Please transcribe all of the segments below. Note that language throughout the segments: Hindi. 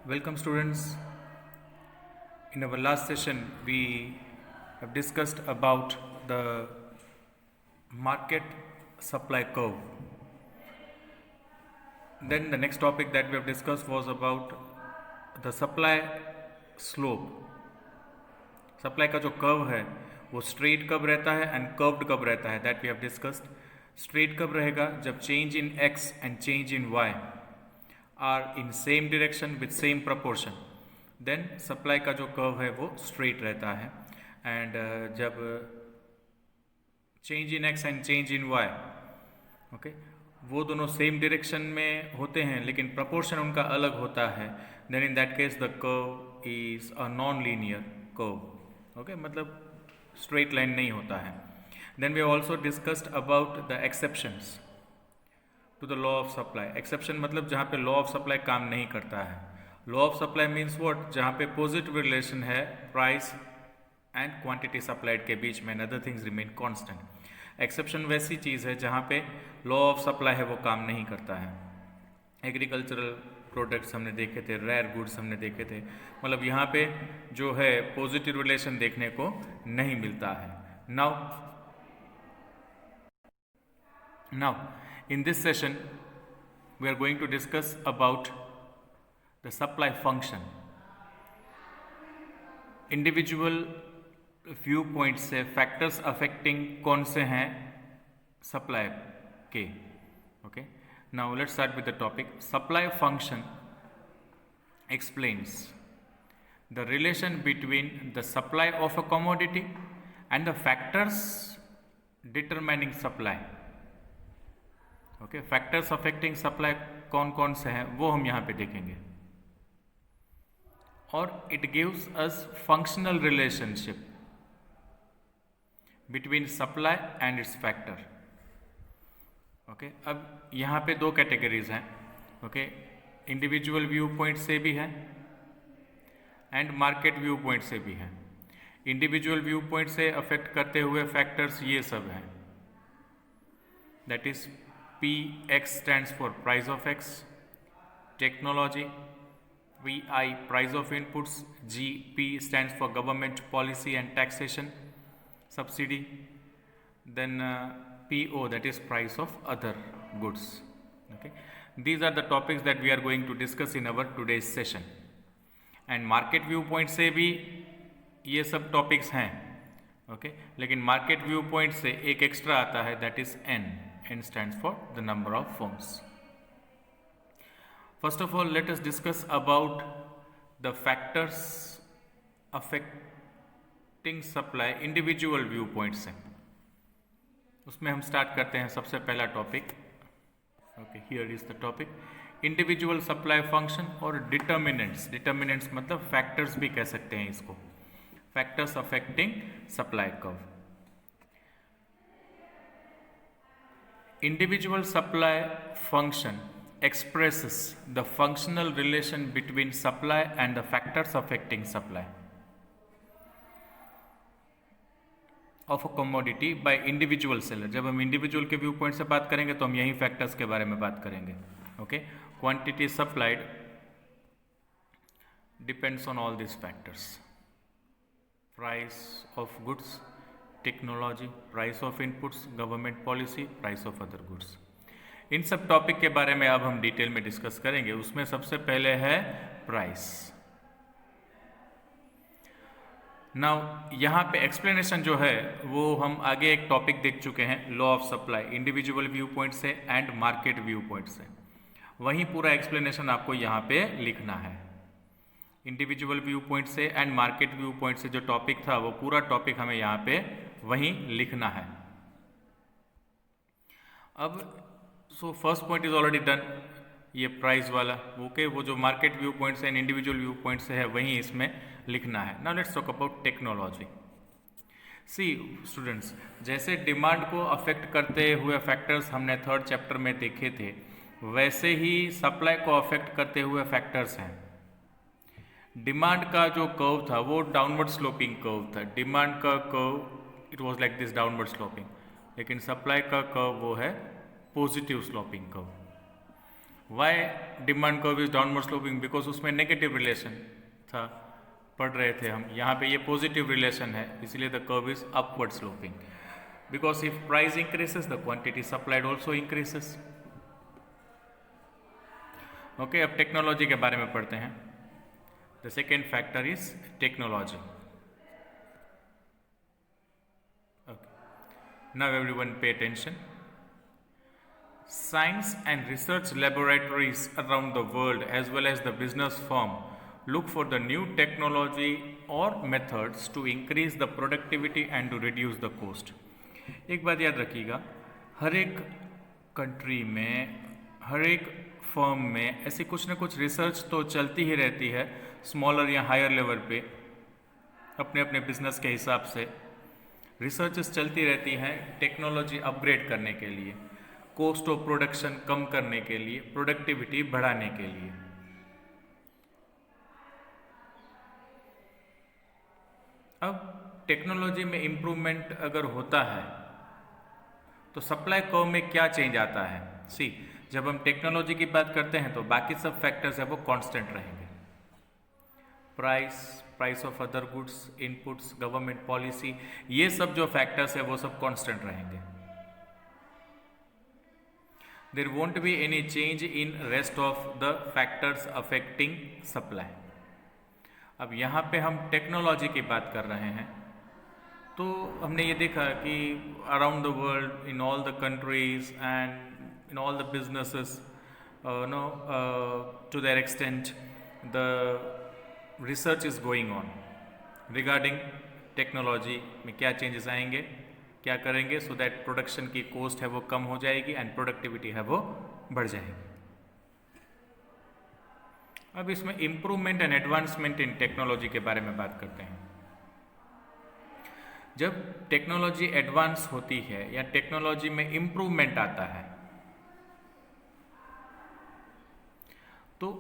Welcome, students. In our last session, we have discussed about the market supply curve. Then the next topic that we have discussed was about the supply slope. Supply का जो कर्व है वो स्ट्रेट कब रहता है एंड कर्व्ड कब रहता है, that we have discussed. Straight कब रहेगा जब change in X and change in Y are in same direction with same proportion, then supply का जो कर्व है वो स्ट्रेट रहता है. एंड जब change in X and change in Y okay वो दोनों सेम डायरेक्शन में होते हैं लेकिन प्रपोर्शन उनका अलग होता है, then in that case the curve is a non linear curve. Okay मतलब स्ट्रेट लाइन नहीं होता है. Then we also discussed about the exceptions to the law of supply. Exception मतलब जहाँ पे लॉ ऑफ सप्लाई काम नहीं करता है. Law of supply means what, जहाँ पे पॉजिटिव रिलेशन है प्राइस एंड क्वांटिटी सप्लाइड के बीच में, other things remain constant. Exception वैसी चीज़ है जहाँ पे लॉ ऑफ सप्लाई है वो काम नहीं करता है. एग्रीकल्चरल प्रोडक्ट्स हमने देखे थे, रेयर गुड्स हमने देखे थे, मतलब यहाँ पे जो है पॉजिटिव रिलेशन देखने को नहीं मिलता है. Now in this session we are going to discuss about the supply function. Individual view point से फैक्टर्स अफेक्टिंग कौन से हैं सप्लाई के. Okay now let's start with the topic. Supply function explains the relation between the supply of a commodity and the factors determining supply. Okay factors affecting supply कौन कौन से हैं वो हम यहाँ पे देखेंगे. और it gives us functional relationship between supply and it's factor. Okay अब यहाँ पे दो कैटेगरीज हैं. ओके इंडिविजुअल व्यू पॉइंट से भी है एंड मार्केट व्यू पॉइंट से भी है. इंडिविजुअल व्यू पॉइंट से अफेक्ट करते हुए फैक्टर्स ये सब हैं, that is Px stands for price of X, technology, Vi price of inputs, P stands for government policy and taxation, subsidy, then PO that is price of other goods. Okay, these are the topics that we are going to discuss in our today's session. And market viewpoint से भी ये सब topics हैं. Okay, लेकिन market viewpoint से एक extra आता है, that is N. N stands for the number of firms. First of all, let us discuss about the factors affecting supply individual viewpoint से. उसमें हम स्टार्ट करते हैं सबसे पहला topic. Okay here is the topic individual supply function और डिटर्मिनेंट्स. डिटर्मिनेंट्स मतलब फैक्टर्स भी कह सकते हैं इसको. Factors affecting supply curve. Individual supply function expresses the functional relation between supply and the factors affecting supply of a commodity by individual seller. जब हम इंडिविजुअल के व्यू पॉइंट से बात करेंगे तो हम यही फैक्टर्स के बारे में बात करेंगे. Okay quantity supplied depends on all this factors. Price of goods, technology, price of inputs, government policy, price of other goods. इन सब टॉपिक के बारे में अब हम डिटेल में डिस्कस करेंगे. उसमें सबसे पहले है प्राइस. नाउ यहाँ पे एक्सप्लेनेशन जो है वो हम आगे एक टॉपिक देख चुके हैं, law of supply, individual view point से एंड मार्केट व्यू पॉइंट से. वही पूरा एक्सप्लेनेशन आपको यहाँ पे लिखना है. इंडिविजुअल व्यू पॉइंट से एंड मार्केट व्यू पॉइंट से जो टॉपिक था वो पूरा टॉपिक हमें यहाँ पे वहीं लिखना है. अब so first point is already done, ये प्राइस वाला. ओके वो जो मार्केट व्यू पॉइंट से एंड इंडिविजुअल व्यू पॉइंट से है वहीं इसमें लिखना है. Now let's talk about technology. See students, जैसे डिमांड को अफेक्ट करते हुए फैक्टर्स हमने थर्ड चैप्टर में देखे थे, वैसे ही सप्लाई को अफेक्ट करते हुए फैक्टर्स हैं. डिमांड का जो कर्व था वो डाउनवर्ड स्लोपिंग कर्व था. डिमांड का curve it was like this downward sloping, लेकिन सप्लाई का कर्व वो है positive sloping curve. Why demand curve is downward sloping, because उसमें नेगेटिव रिलेशन था, पढ़ रहे थे हम। यहाँ पे ये पॉजिटिव रिलेशन है, इसलिए the curve is upward sloping. Because if price increases the quantity supplied also increases. Okay, अब टेक्नोलॉजी के बारे में पढ़ते हैं। The second factor is technology. Now everyone pay attention. Science and research laboratories around the world as well as the business firm look for the new technology or methods to increase the productivity and to reduce the cost. एक बात याद रखिएगा, हर एक कंट्री में, हर एक फर्म में ऐसी कुछ ना कुछ रिसर्च तो चलती ही रहती है, स्मॉलर या हायर लेवल पे, अपने अपने बिजनेस के हिसाब से रिसर्चेस चलती रहती हैं टेक्नोलॉजी अपग्रेड करने के लिए, कॉस्ट ऑफ प्रोडक्शन कम करने के लिए, प्रोडक्टिविटी बढ़ाने के लिए। अब टेक्नोलॉजी में इम्प्रूवमेंट अगर होता है तो सप्लाई कर्व में क्या चेंज आता है? सी, जब हम टेक्नोलॉजी की बात करते हैं तो बाकी सब फैक्टर्स है वो कांस्टेंट रहेंगे। Price of other goods, inputs, government policy, ये सब जो फैक्टर्स है वो सब कांस्टेंट रहेंगे। There won't be any change in rest of the factors affecting supply. अब यहाँ पे हम टेक्नोलॉजी की बात कर रहे हैं तो हमने ये देखा कि around the world, in all the countries and in all the businesses, to that extent the research is going on regarding technology में क्या चेंजेस आएंगे, क्या करेंगे सो दैट प्रोडक्शन की कॉस्ट है वो कम हो जाएगी एंड प्रोडक्टिविटी है वो बढ़ जाएगी। अब इसमें improvement and advancement in technology के बारे में बात करते हैं। जब टेक्नोलॉजी एडवांस होती है या टेक्नोलॉजी में इम्प्रूवमेंट आता है तो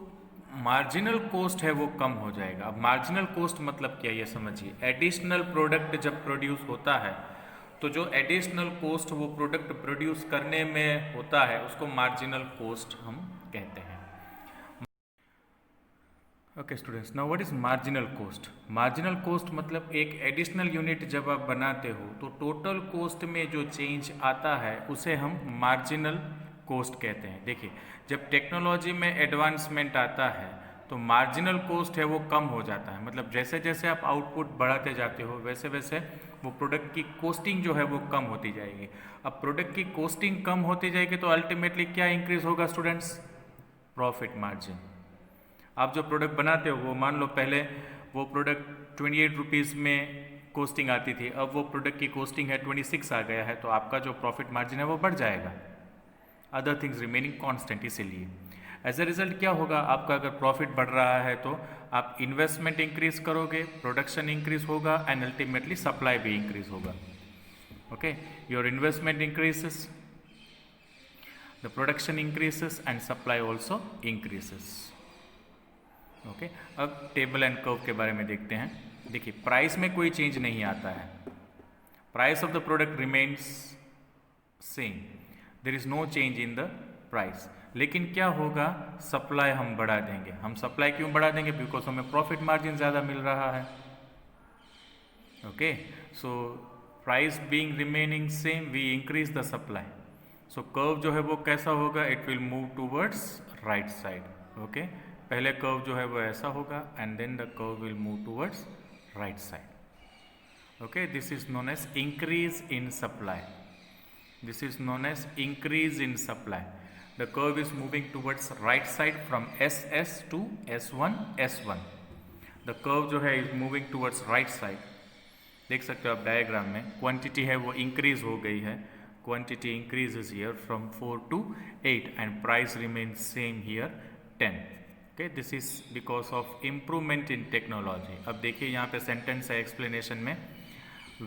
मार्जिनल कॉस्ट है वो कम हो जाएगा। अब मार्जिनल कॉस्ट मतलब क्या, ये समझिए। एडिशनल प्रोडक्ट जब प्रोड्यूस होता है तो जो एडिशनल कॉस्ट वो प्रोडक्ट प्रोड्यूस करने में होता है उसको मार्जिनल कॉस्ट हम कहते हैं। Okay students, now what is marginal cost? Marginal cost मतलब एक एडिशनल यूनिट जब आप बनाते हो तो टोटल कॉस्ट में जो चेंज आता है उसे हम मार्जिनल कॉस्ट कहते हैं। देखिए, जब टेक्नोलॉजी में एडवांसमेंट आता है तो मार्जिनल कॉस्ट है वो कम हो जाता है। मतलब जैसे जैसे आप आउटपुट बढ़ाते जाते हो वैसे वैसे वो प्रोडक्ट की कॉस्टिंग जो है वो कम होती जाएगी। अब प्रोडक्ट की कॉस्टिंग कम होती जाएगी तो अल्टीमेटली क्या इंक्रीज होगा स्टूडेंट्स? Profit margin. आप जो प्रोडक्ट बनाते हो वो मान लो पहले वो प्रोडक्ट 28 रुपीज़ में कॉस्टिंग आती थी, अब वो प्रोडक्ट की कॉस्टिंग है 26 आ गया है, तो आपका जो प्रॉफिट मार्जिन है वो बढ़ जाएगा, अदर थिंग्स रिमेनिंग कांस्टेंट। इसीलिए एज अ रिजल्ट क्या होगा, आपका अगर प्रॉफिट बढ़ रहा है तो आप इन्वेस्टमेंट इंक्रीज करोगे, प्रोडक्शन इंक्रीज होगा एंड अल्टीमेटली सप्लाई भी इंक्रीज होगा। Okay, your investment increases, the production increases and supply also increases. Okay, अब टेबल एंड कर्व के बारे में देखते हैं। देखिए, प्राइस में कोई चेंज नहीं आता है, price of the product remains same, there is no change in the price. लेकिन क्या होगा, सप्लाई हम बढ़ा देंगे। हम सप्लाई क्यों बढ़ा देंगे? बिकॉज हमें प्रॉफिट मार्जिन ज़्यादा मिल रहा है। Okay, so price being remaining same we increase the supply, so curve जो है वो कैसा होगा, it will move towards right side. Okay, पहले कर्व जो है वो ऐसा होगा and then the curve will move towards right side. Okay, this is known as increase in supply, this is known as increase in supply. The curve is moving towards right side from SS to S1 S1. The curve जो है is moving towards right side. देख सकते हो आप डायग्राम में, क्वांटिटी है वो इंक्रीज हो गई है, quantity increases here from 4 to 8 and price remains same here 10. Okay, this is because of improvement in technology. अब देखिए यहाँ पे सेंटेंस है एक्सप्लेनेशन में,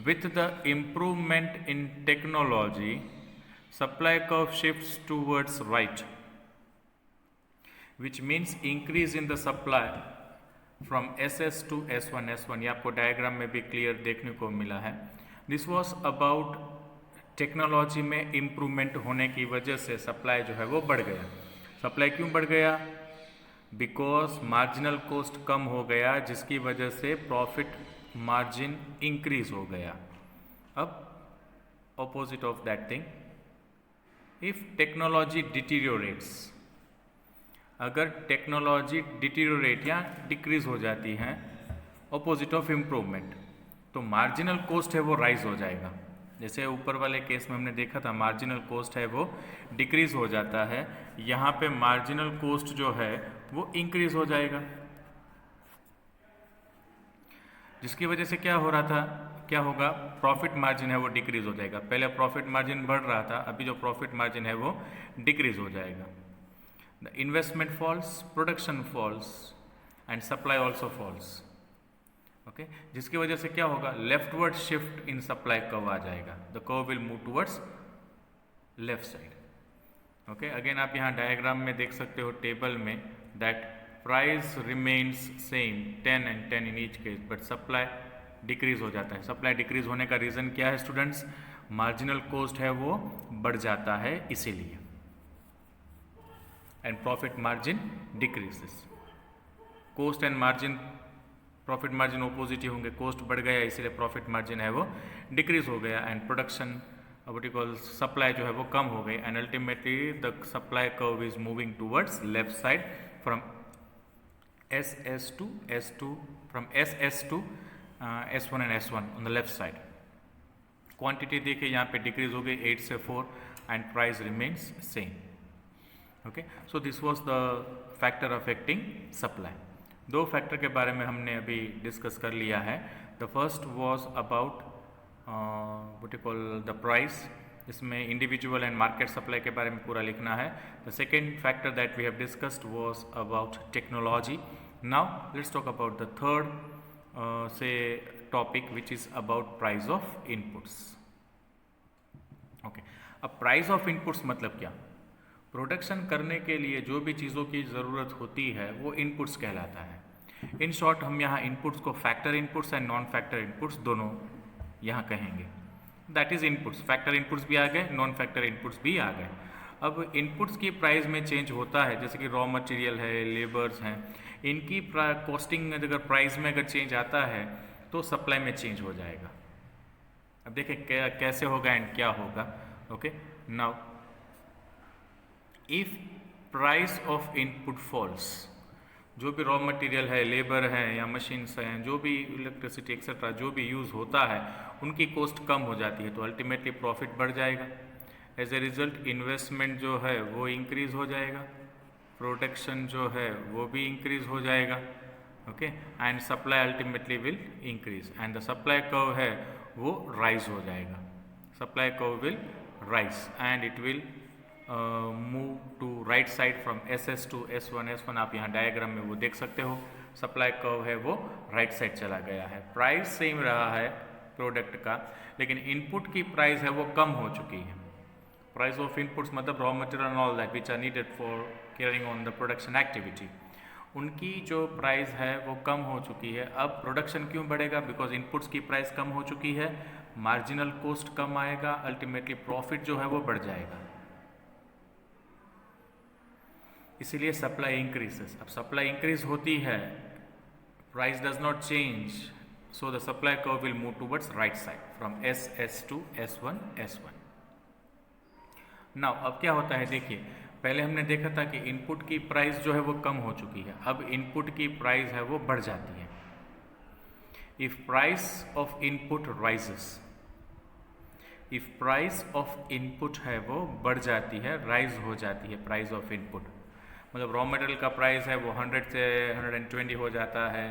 with the improvement in technology, supply curve shifts towards right, which means increase in the supply from SS to S1 S1। ये आपको डायग्राम में भी क्लियर देखने को मिला है। दिस वॉज अबाउट टेक्नोलॉजी में इम्प्रूवमेंट होने की वजह से सप्लाई जो है वो बढ़ गया। सप्लाई क्यों बढ़ गया? बिकॉज मार्जिनल कॉस्ट कम हो गया, जिसकी वजह से प्रॉफिट मार्जिन इंक्रीज हो गया। अब opposite of that thing, if technology deteriorates, अगर टेक्नोलॉजी डिटीरियोरेट या डिक्रीज हो जाती है, ऑपोजिट ऑफ इम्प्रूवमेंट, तो मार्जिनल कॉस्ट है वो राइज हो जाएगा। जैसे ऊपर वाले केस में हमने देखा था, मार्जिनल कॉस्ट है वो डिक्रीज हो जाता है, यहाँ पे मार्जिनल कॉस्ट जो है वो इंक्रीज हो जाएगा, जिसकी वजह से क्या हो रहा था, क्या होगा, प्रॉफिट मार्जिन है वो डिक्रीज हो जाएगा। पहले प्रॉफिट मार्जिन बढ़ रहा था, अभी जो प्रॉफिट मार्जिन है वो डिक्रीज हो जाएगा। The investment falls, production falls and supply also falls. Okay, जिसकी वजह से क्या होगा, leftward shift in supply curve आ जाएगा। The curve will move towards left side. Okay, again आप यहाँ डायग्राम में देख सकते हो टेबल में, that price remains same 10 and 10 in each case, but supply decrease हो जाता है। सप्लाई डिक्रीज होने का रीज़न क्या है स्टूडेंट्स? मार्जिनल कॉस्ट है वो बढ़ जाता है इसीलिए, and profit margin decreases. Cost and margin, profit margin opposite ही होंगे, कॉस्ट बढ़ गया इसलिए प्रॉफिट मार्जिन है वो डिक्रीज हो गया, and production what you call supply जो है वो कम हो गई, and ultimately the supply curve is moving towards left side from SS to S2, from SS to S1 and S1 on the left side. Quantity देखिए यहाँ पे डिक्रीज हो गई 8 से 4 and price remains same. Okay, so this was the factor affecting supply. दो फैक्टर के बारे में हमने अभी डिस्कस कर लिया है। The first was about what you call the price, इसमें इंडिविजुअल एंड मार्केट सप्लाई के बारे में पूरा लिखना है। The second factor that we have discussed was about technology. Now let's talk about the third से topic which is about price of inputs. Okay, अब प्राइस ऑफ इनपुट्स मतलब क्या? प्रोडक्शन करने के लिए जो भी चीज़ों की ज़रूरत होती है वो इनपुट्स कहलाता है। इन शॉर्ट हम यहाँ इनपुट्स को factor inputs and non factor inputs दोनों यहाँ कहेंगे। That is inputs, factor inputs भी आ गए, नॉन फैक्टर इनपुट्स भी आ गए। अब इनपुट्स की प्राइस में चेंज होता है, जैसे कि रॉ मटेरियल है, लेबर्स हैं, इनकी कॉस्टिंग में अगर प्राइस में अगर चेंज आता है तो सप्लाई में चेंज हो जाएगा। अब देखें कैसे होगा एंड क्या होगा। Okay, now if price of input falls, जो भी रॉ मटेरियल है, लेबर है या मशीन्स हैं, जो भी इलेक्ट्रिसिटी एक्सेट्रा जो भी यूज़ होता है, उनकी कॉस्ट कम हो जाती है तो अल्टीमेटली प्रॉफिट बढ़ जाएगा। एज ए रिजल्ट इन्वेस्टमेंट जो है वो इंक्रीज हो जाएगा, प्रोडक्शन जो है वो भी इंक्रीज हो जाएगा। Okay, and supply ultimately will increase and the supply curve है वो राइज हो जाएगा। Supply curve will rise and it will move to right side from SS to S1। S1 आप यहाँ डायग्राम में वो देख सकते हो, सप्लाई कर्व है वो राइट साइड चला गया है। प्राइस सेम रहा है प्रोडक्ट का, लेकिन इनपुट की प्राइस है वो कम हो चुकी है। प्राइस ऑफ इनपुट्स मतलब raw material and all that which are needed for carrying on the production activity, उनकी जो प्राइस है वो कम हो चुकी है। अब प्रोडक्शन क्यों बढ़ेगा? बिकॉज इनपुट्स की प्राइस कम हो चुकी है, मार्जिनल कॉस्ट कम आएगा, अल्टीमेटली प्रॉफिट जो है वो बढ़ जाएगा, इसीलिए सप्लाई इंक्रीजेस। अब सप्लाई इंक्रीज होती है, price does not change, so the supply curve will move towards right side from SS to S1 S1। Now अब क्या होता है, देखिए पहले हमने देखा था कि इनपुट की प्राइस जो है वो कम हो चुकी है, अब इनपुट की प्राइस है वो बढ़ जाती है। If price of input rises, if price of input है वो बढ़ जाती है, राइज हो जाती है प्राइस ऑफ इनपुट, मतलब रॉ मटेरियल का प्राइस है वो 100 से 120 हो जाता है,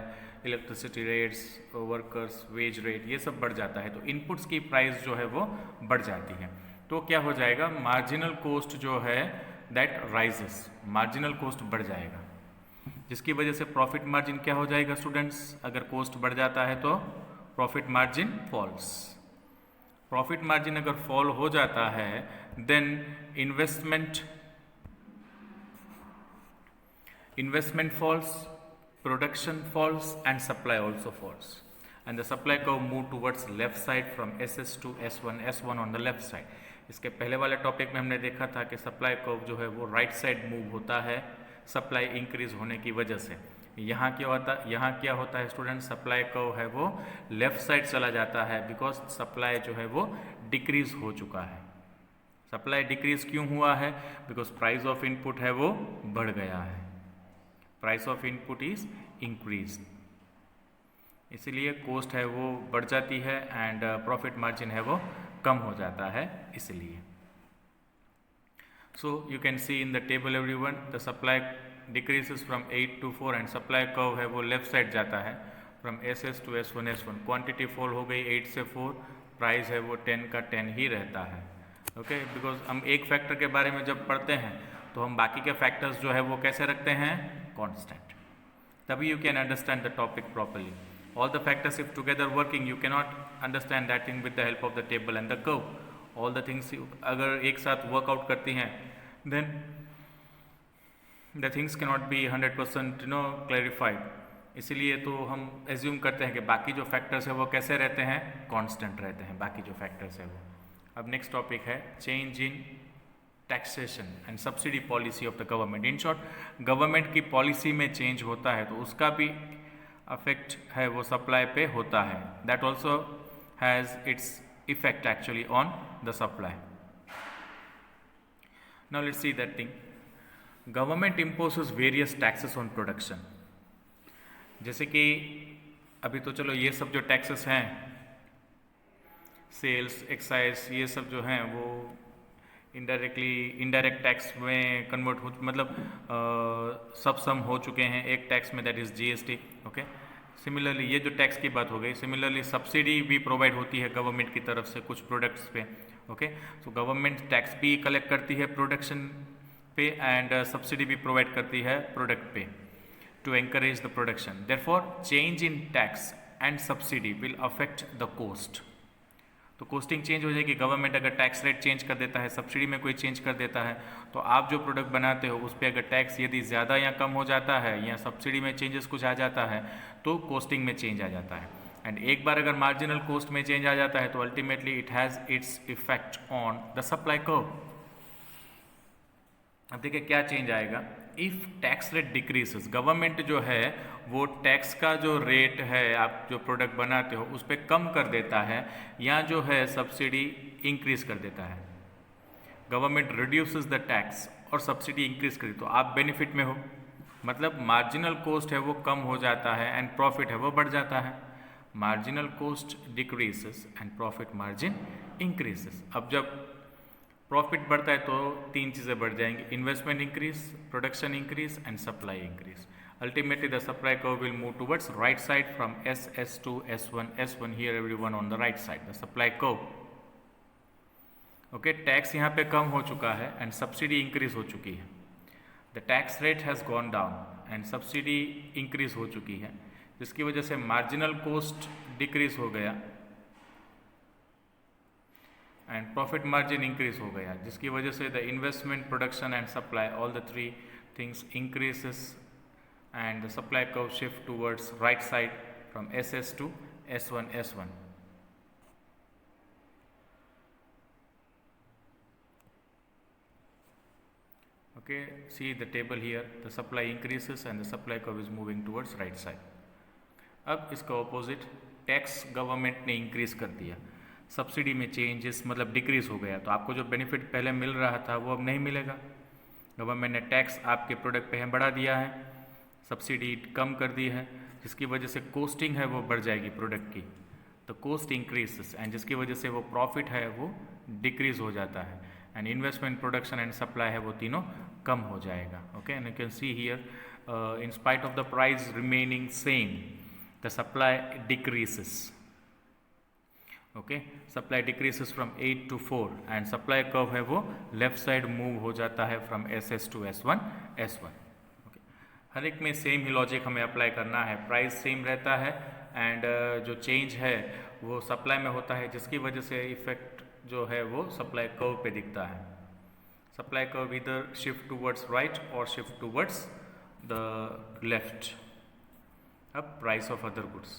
electricity rates, workers wage rate ये सब बढ़ जाता है, तो इनपुट्स की प्राइस जो है वो बढ़ जाती है। तो क्या हो जाएगा, मार्जिनल कॉस्ट जो है दैट राइजेस, मार्जिनल कॉस्ट बढ़ जाएगा, जिसकी वजह से प्रॉफिट मार्जिन क्या हो जाएगा स्टूडेंट्स? अगर कॉस्ट बढ़ जाता है तो profit margin falls. Profit margin अगर फॉल हो जाता है then investment falls, production falls and supply also falls, and the supply curve move towards left side from SS to S1, S1 on the left side. इसके पहले वाले टॉपिक में हमने देखा था कि सप्लाई कर्व जो है वो राइट साइड मूव होता है सप्लाई इंक्रीज होने की वजह से। यहाँ क्या होता है स्टूडेंट, सप्लाई कर्व है वो लेफ्ट साइड चला जाता है बिकॉज सप्लाई जो है वो डिक्रीज हो चुका है। सप्लाई डिक्रीज क्यों हुआ है? बिकॉज प्राइस ऑफ इनपुट है वो बढ़ गया है, price of input is increase, इसीलिए कॉस्ट है वो बढ़ जाती है एंड प्रॉफिट मार्जिन है वो कम हो जाता है इसलिए। So you can see in the table everyone, the supply decreases from 8 to 4 and supply curve है वो लेफ्ट साइड जाता है from SS to S1 quantity fall हो गई 8 से 4, प्राइस है वो 10 का 10 ही रहता है। ओके, बिकॉज हम एक फैक्टर के बारे में जब पढ़ते हैं तो हम बाकी के फैक्टर्स जो है वो कैसे रखते हैं, कांस्टेंट, तभी you can understand the topic properly. All the factors if together working, you cannot understand that thing with the help of the table and the curve. All the things अगर एक साथ workout करती हैं then the things cannot be 100% clarified. इसीलिए तो हम assume करते हैं कि बाकी जो factors है वो कैसे रहते हैं, constant रहते हैं बाकी जो factors है वो। अब next topic है change in taxation and subsidy policy of the government. In short, government की policy में change होता है तो उसका भी अफेक्ट है वो सप्लाई पे होता है, that also has its effect actually on the supply. Now let's see that thing, government imposes various taxes on production. जैसे कि अभी तो चलो ये सब जो टैक्सेस हैं, सेल्स, एक्साइज, ये सब जो हैं वो इनडायरेक्ट टैक्स में कन्वर्ट हो, मतलब सब सम हो चुके हैं एक टैक्स में, that is GST। Okay, similarly ये जो टैक्स की बात हो गई, सिमिलरली सब्सिडी भी प्रोवाइड होती है गवर्नमेंट की तरफ से कुछ प्रोडक्ट्स पे। ओके, सो गवर्नमेंट टैक्स भी कलेक्ट करती है प्रोडक्शन पे एंड सब्सिडी भी प्रोवाइड करती है प्रोडक्ट पे to encourage the production. Therefore change in tax and subsidy will affect the cost. तो कोस्टिंग चेंज हो जाएगी, गवर्नमेंट अगर टैक्स रेट चेंज कर देता है, सब्सिडी में कोई चेंज कर देता है, तो आप जो प्रोडक्ट बनाते हो उस पर अगर टैक्स यदि ज़्यादा या कम हो जाता है या सब्सिडी में चेंजेस कुछ आ जाता है तो कोस्टिंग में चेंज आ जाता है। एंड एक बार अगर मार्जिनल कॉस्ट में चेंज आ जाता है तो ultimately it has its effect on the supply curve. अब देखिए क्या चेंज आएगा, if tax rate decreases, government जो है वो टैक्स का जो रेट है आप जो प्रोडक्ट बनाते हो उस पर कम कर देता है या जो है सब्सिडी इंक्रीज कर देता है। गवर्नमेंट रिड्यूसेस द टैक्स और सब्सिडी इंक्रीज कर, तो आप बेनिफिट में हो, मतलब मार्जिनल कॉस्ट है वो कम हो जाता है एंड प्रॉफिट है वो बढ़ जाता है। Marginal cost decreases and profit margin increases. अब जब प्रॉफिट बढ़ता है तो तीन चीज़ें बढ़ जाएंगी, investment increase, production increase and supply increase. Ultimately the supply curve will move towards right side from SS to S1 here everyone on the right side, the supply curve. Okay, tax यहाँ पे कम हो चुका है एंड सब्सिडी इंक्रीज हो चुकी है। The tax rate has gone down and subsidy increase हो चुकी है, जिसकी वजह से मार्जिनल कॉस्ट डिक्रीज हो गया एंड प्रॉफिट मार्जिन इंक्रीज हो गया, जिसकी वजह से the investment, production and supply, all the three things increases and the supply curve shift towards right side from SS to S1. Okay, see the table here, the supply increases and the supply curve is moving towards right side. अब इसका ऑपोजिट, टैक्स गवर्नमेंट ने इंक्रीज कर दिया, सब्सिडी में चेंजेस मतलब डिक्रीज हो गया, तो आपको जो बेनिफिट पहले मिल रहा था वो अब नहीं मिलेगा। गवर्नमेंट ने टैक्स आपके प्रोडक्ट पे बढ़ा दिया है, सब्सिडी कम कर दी है, जिसकी वजह से कोस्टिंग है वो बढ़ जाएगी प्रोडक्ट की, तो कॉस्ट इंक्रीजेस एंड जिसकी वजह से वो प्रॉफिट है वो डिक्रीज हो जाता है and investment, production and supply है वो तीनों कम हो जाएगा। Okay, and you can see here in spite of the price remaining same the supply decreases. Okay, supply decreases from 8 to 4 and supply curve है वो लेफ्ट साइड मूव हो जाता है फ्रॉम SS to S1। हर एक में सेम ही लॉजिक हमें अप्लाई करना है, प्राइस सेम रहता है एंड जो चेंज है वो सप्लाई में होता है, जिसकी वजह से इफेक्ट जो है वो सप्लाई कर्व पे दिखता है। सप्लाई कर्व इधर शिफ्ट टूवर्ड्स राइट और शिफ्ट टूवर्ड्स द लेफ्ट। अब प्राइस ऑफ अदर गुड्स,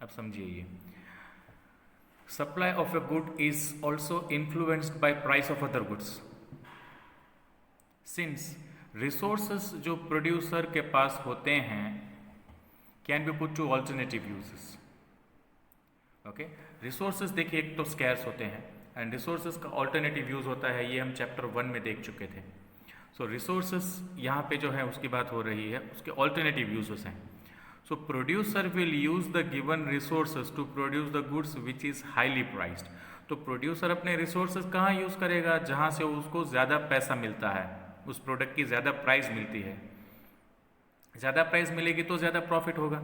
अब समझिए ये supply of a good is also influenced by price of other goods. Since resources जो producer के पास होते हैं can be put to alternative uses. Okay, resources देखिए एक तो scarce होते हैं and resources का alternative use होता है, ये हम chapter 1 में देख चुके थे. So resources यहाँ पे जो है उसकी बात हो रही है, उसके alternative uses हैं. So producer will use the given resources to produce the goods which is highly priced. तो producer अपने resources कहाँ use करेगा, जहाँ से उसको ज़्यादा पैसा मिलता है, उस प्रोडक्ट की ज़्यादा प्राइस मिलती है. ज़्यादा प्राइस मिलेगी तो ज़्यादा प्रॉफिट होगा.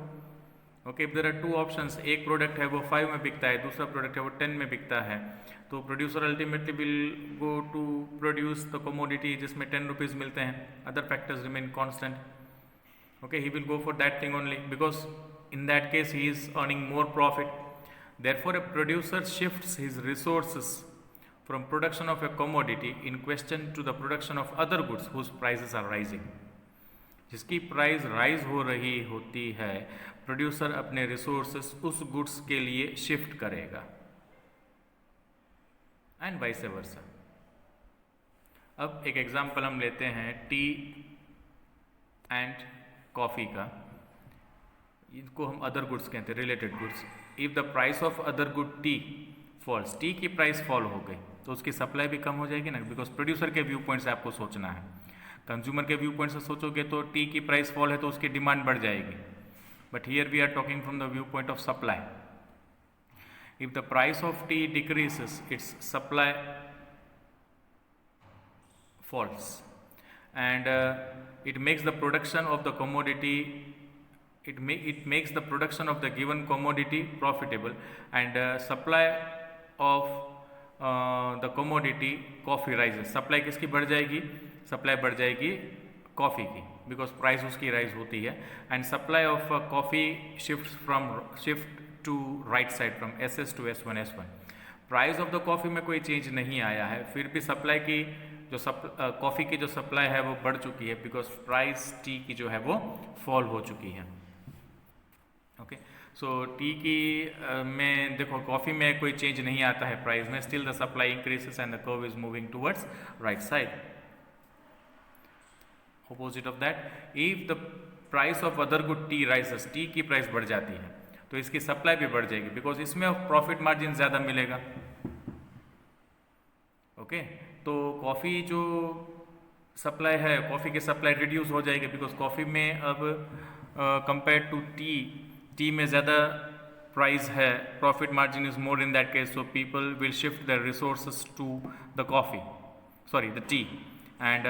Okay, there are two options, एक प्रोडक्ट है वो 5 में बिकता है, दूसरा प्रोडक्ट है वो 10 में बिकता है, तो producer ultimately will go to produce the commodity जिसमें 10 रुपीज़ मिलते हैं. Other factors remain constant. Okay, he will go for that thing only because in that case he is earning more profit. Therefore, a producer shifts his resources from production of a commodity in question to the production of other goods whose prices are rising. जिसकी प्राइस राइज हो रही होती है, प्रोड्यूसर अपने रिसोर्सेस उस गुड्स के लिए शिफ्ट करेगा एंड वाइस वर्सा. अब एक एग्जांपल हम लेते हैं टी एंड कॉफ़ी का. इनको हम अदर गुड्स कहते हैं, related goods. If the price of other good tea falls, tea की प्राइस फॉल हो गई तो उसकी सप्लाई भी कम हो जाएगी ना, बिकॉज प्रोड्यूसर के व्यू पॉइंट से आपको सोचना है. कंज्यूमर के व्यू पॉइंट से सोचोगे तो टी की प्राइस फॉल है तो उसकी डिमांड बढ़ जाएगी. But here we are talking from the view point of supply. If the price of tea decreases, its supply falls and it makes the production of the commodity, it makes the production of the given commodity profitable, and supply of the commodity coffee rises. supply किसकी बढ़ जाएगी? supply बढ़ जाएगी कॉफ़ी की, बिकॉज प्राइस उसकी राइज होती है. And supply of coffee shift to right side from SS to S1 S1. Price of the coffee में कोई चेंज नहीं आया है, फिर भी सप्लाई की जो कॉफ़ी की जो सप्लाई है वो बढ़ चुकी है, बिकॉज प्राइस टी की जो है वो फॉल हो चुकी है. ओके, सो टी की में देखो कॉफ़ी में कोई चेंज नहीं आता है प्राइस में, still the supply increases and the curve is moving towards right side. Opposite of that, if the price of other good T rises, T की प्राइस बढ़ जाती है तो इसकी सप्लाई भी बढ़ जाएगी, बिकॉज इसमें प्रॉफिट मार्जिन ज़्यादा मिलेगा. ओके, तो कॉफ़ी जो सप्लाई है, कॉफ़ी की सप्लाई रिड्यूस हो जाएगी, बिकॉज कॉफ़ी में अब कंपेयर टू टी में ज़्यादा प्राइस है, profit margin is more in that case, so people will shift their resources to the the tea, and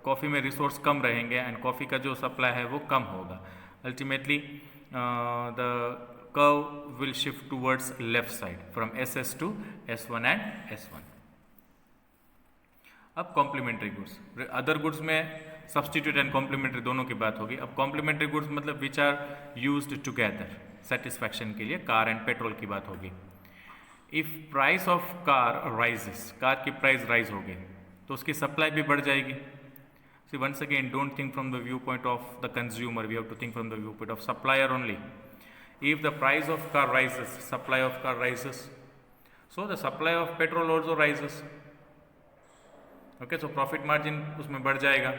coffee में रिसोर्स कम रहेंगे एंड कॉफ़ी का जो सप्लाई है वो कम होगा. Ultimately the curve will shift towards left side from SS to S1 and S1. अब कॉम्प्लीमेंट्री गुड्स, अदर गुड्स में सब्सटीट्यूट एंड कॉम्प्लीमेंट्री दोनों की बात होगी. अब कॉम्प्लीमेंट्री गुड्स मतलब which are used together satisfaction के लिए, कार एंड पेट्रोल की बात होगी. If price of car rises, car की प्राइस राइज हो गई तो उसकी सप्लाई भी बढ़ जाएगी. See once again, don't think from the view point of the consumer, we have to think from the view point of supplier only. If the price of car rises, supply of car rises, so the supply of petrol also rises. Okay, so profit margin उसमें बढ़ जाएगा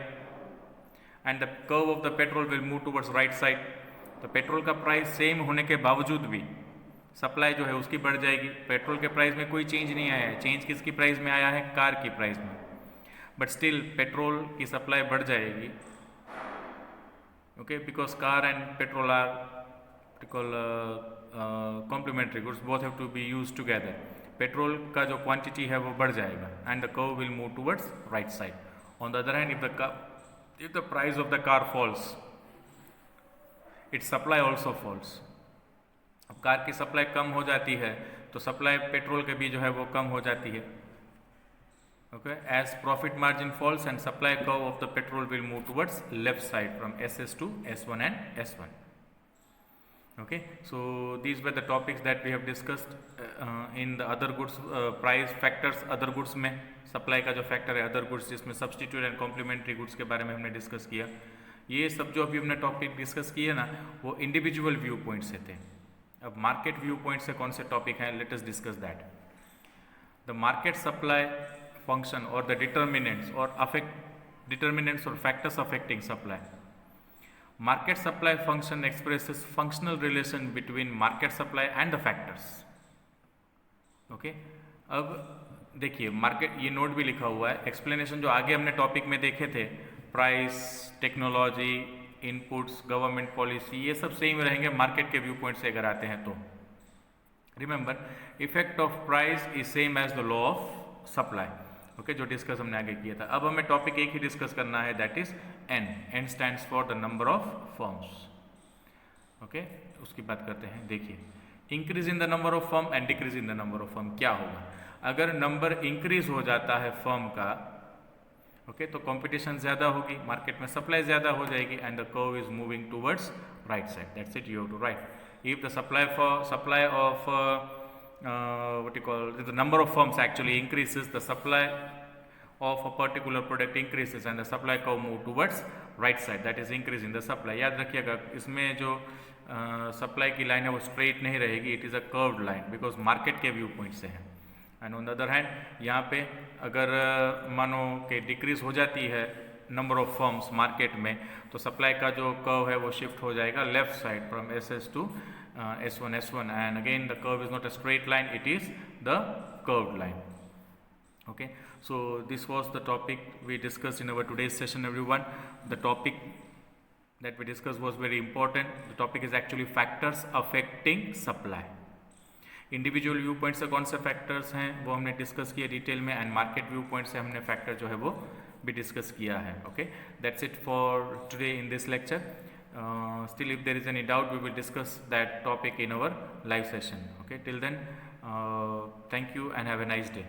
and the curve of the petrol will move towards right side. तो पेट्रोल का प्राइस सेम होने के बावजूद भी सप्लाई जो है उसकी बढ़ जाएगी. पेट्रोल के प्राइस में कोई चेंज नहीं आया है, चेंज किसकी प्राइस में आया है? कार की प्राइस में. बट स्टिल पेट्रोल की सप्लाई बढ़ जाएगी. Okay, because car and petrol are complementary goods, both have to be used together. Petrol का जो क्वांटिटी है वो बढ़ जाएगा and the curve will move towards right side. On the other hand, if the price of the car falls, its supply also falls. अब कार की सप्लाई कम हो जाती है तो सप्लाई पेट्रोल के भी जो है वो कम हो जाती है. Okay, as profit margin falls and supply curve of the petrol will move towards left side from SS to S1 and S1. Okay, so these were the topics that we have discussed in the other goods price factors. other goods में सप्लाई का जो फैक्टर है अदर गुड्स, जिसमें सब्सटीट्यूट एंड कॉम्प्लीमेंट्री गुड्स के बारे में हमने डिस्कस किया. ये सब जो अभी हमने टॉपिक डिस्कस किए ना वो इंडिविजुअल व्यू पॉइंट से थे. अब मार्केट व्यू पॉइंट से कौन से टॉपिक हैं, let us discuss that. The market supply function और द डिटर्मिनेंट्स और factors affecting supply. Market supply function expresses functional relation between market supply and the factors. Okay अब देखिए मार्केट, ये नोट भी लिखा हुआ है, एक्सप्लेनेशन जो आगे हमने टॉपिक में देखे थे, price, technology, inputs, government policy, ये सब सेम रहेंगे मार्केट के व्यू पॉइंट से अगर आते हैं तो। Remember, effect of price is same as the law of supply. Okay, जो डिस्कस हमने आगे किया था। अब हमें टॉपिक एक ही डिस्कस करना है, that is N. N stands for the number of firms. Okay, उसकी बात करते हैं। देखिए, increase in the number of firm and decrease in the number of firm क्या होगा अगर नंबर इंक्रीज हो जाता है फर्म का, ओके, तो कंपटीशन ज्यादा होगी, मार्केट में सप्लाई ज्यादा हो जाएगी and the curve is moving towards right side. That's it, you have to write. If the supply of what you call the number of firms actually increases, the supply of a particular product increases and the supply curve move towards right side, that is increase in the supply। याद रखिएगा, इसमें जो सप्लाई की लाइन है वो स्ट्रेट नहीं रहेगी, it is a curved line, because market के व्यू पॉइंट से है। And on the other hand यहाँ पे अगर मानो कि डिक्रीज हो जाती है नंबर ऑफ फर्म्स मार्केट में, तो सप्लाई का जो कर्व है वो शिफ्ट हो जाएगा left side from SS to S1 and again the curve is not a straight line, it is the curved line. Okay, so this was the topic we discussed in our today's session everyone. The topic that we discussed was very important. The topic is actually factors affecting supply. Individual view point से कौन से फैक्टर्स हैं वो हमने डिस्कस किया डिटेल में, एंड मार्केट व्यू पॉइंट से हमने फैक्टर जो है वो भी डिस्कस किया है। Okay, that's it for today in this lecture. Still if there is any doubt, we will discuss that topic in our live session. Okay, till then, thank you and have a nice day.